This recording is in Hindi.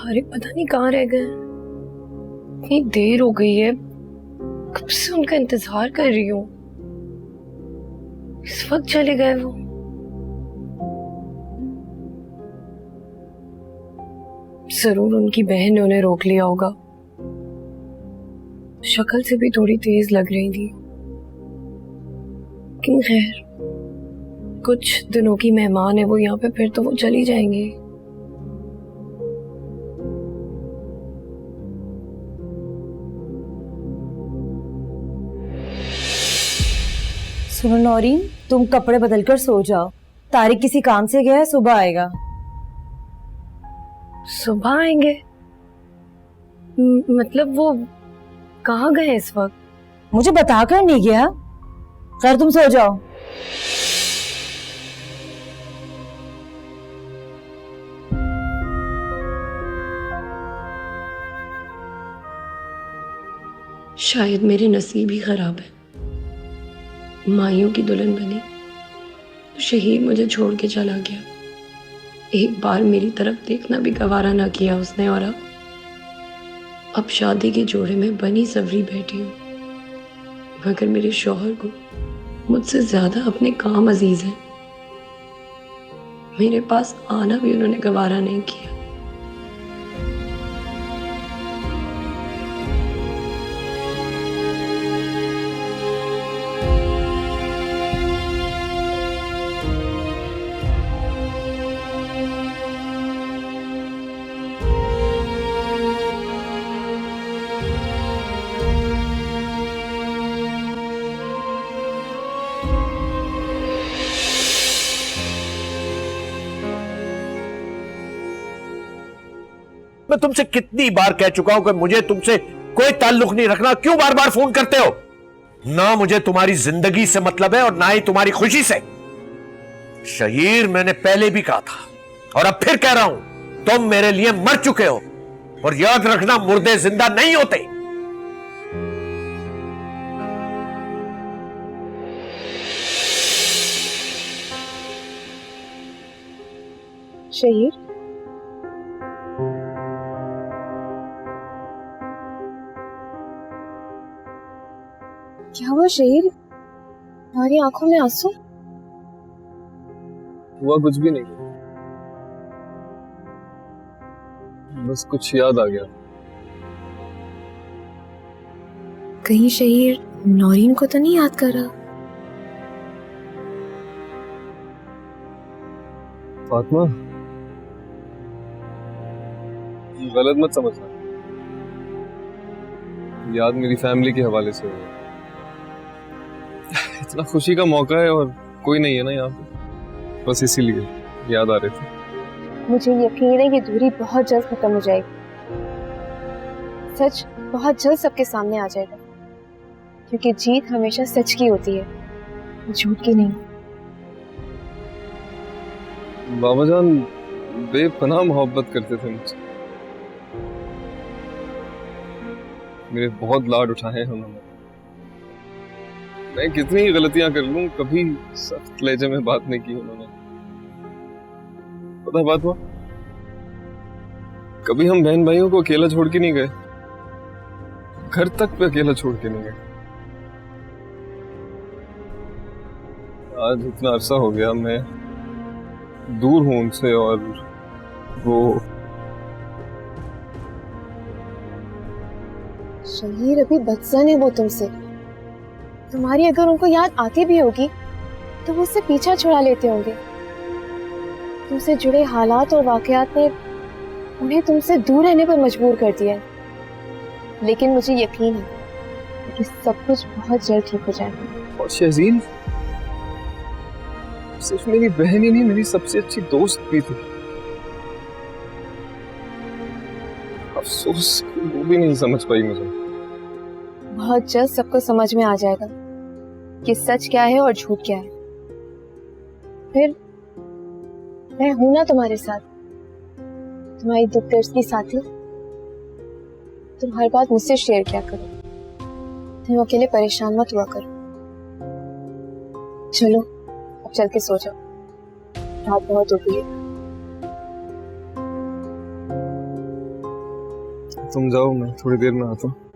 तारिक पता नहीं कहाँ रह गए। इतनी देर हो गई है, कब से उनका इंतजार कर रही हूँ। इस वक्त चले गए वो। जरूर उनकी बहन ने उन्हें रोक लिया होगा। शक्ल से भी थोड़ी तेज लग रही थी। लेकिन खैर, कुछ दिनों की मेहमान है वो यहाँ पे, फिर तो वो चली जाएंगी। सुनो नौरीन, तुम कपड़े बदल कर सो जाओ। तारिक किसी काम से गया है, सुबह आएगा। सुबह आएंगे? मतलब वो कहाँ गए इस वक्त? मुझे बताकर नहीं गया। खैर तुम सो जाओ। शायद मेरे नसीब ही खराब है। माइयों की दुल्हन बनी तो शहीद मुझे छोड़ के चला गया। एक बार मेरी तरफ देखना भी गवारा ना किया उसने, और अब शादी के जोड़े में बनी सवरी बैठी हूँ। मगर मेरे शौहर को मुझसे ज्यादा अपने काम अजीज हैं। मेरे पास आना भी उन्होंने गवारा नहीं किया। मैं तुमसे कितनी बार कह चुका हूं कि मुझे तुमसे कोई ताल्लुक नहीं रखना। क्यों बार बार फोन करते हो? ना मुझे तुम्हारी जिंदगी से मतलब है और ना ही तुम्हारी खुशी से। शहीर, मैंने पहले भी कहा था और अब फिर कह रहा हूं, तुम मेरे लिए मर चुके हो। और याद रखना, मुर्दे जिंदा नहीं होते। शहीर, क्या हुआ शहीर? तुम्हारी आंखों में आंसू? हुआ कुछ भी नहीं, बस कुछ याद आ गया। कहीं शहीर नौरीन को तो नहीं याद कर रहा? फातिमा, गलत मत समझना। याद मेरी फैमिली के हवाले से है। इतना खुशी का मौका है और कोई नहीं है ना यहाँ पे, बस इसीलिए याद आ रहे थे। मुझे यकीन है ये दूरी बहुत जल्द खत्म हो जाएगी। सच बहुत जल्द सबके सामने आ जाएगा, क्योंकि जीत हमेशा सच की होती है, झूठ की नहीं। बाबा जान बेपनाह मोहब्बत करते थे मुझसे। मेरे बहुत लाड उठाए हैं उन्होंने। मैं कितनी ही गलतियां कर लूं, कभी सख्त लहजे में बात नहीं की उन्होंने। पता बात हुआ, कभी हम बहन भाइयों को अकेला छोड़ के नहीं गए, घर तक पे अकेला छोड़ के नहीं गए। आज इतना अरसा हो गया मैं दूर हूं उनसे, और वो शहीर अभी बच्चा है वो तुमसे। तुम्हारी अगर उनको याद आती भी होगी तो वो उससे पीछा छुड़ा लेते होंगे। तुमसे जुड़े हालात और वाकयात ने उन्हें तुमसे दूर रहने पर मजबूर कर दिया है। लेकिन मुझे यकीन है कि सब कुछ बहुत जल्द ठीक हो जाएगा। और शहजीन सिर्फ मेरी बहन ही नहीं, मेरी सबसे अच्छी दोस्त भी थी। अफसोस वो भी नहीं समझ पाई मुझे। बहुत जल्द सबको समझ में आ जाएगा कि सच क्या है और झूठ क्या है। फिर मैं हूं ना तुम्हारे साथ, तुम्हारी दुख दर्द की साथी। तुम हर बात मुझसे शेयर किया करो, तुम अकेले परेशान मत हुआ करो। चलो अब चल के सो जाओ, रात बहुत हो गई है। तुम जाओ, मैं थोड़ी देर में आता हूँ।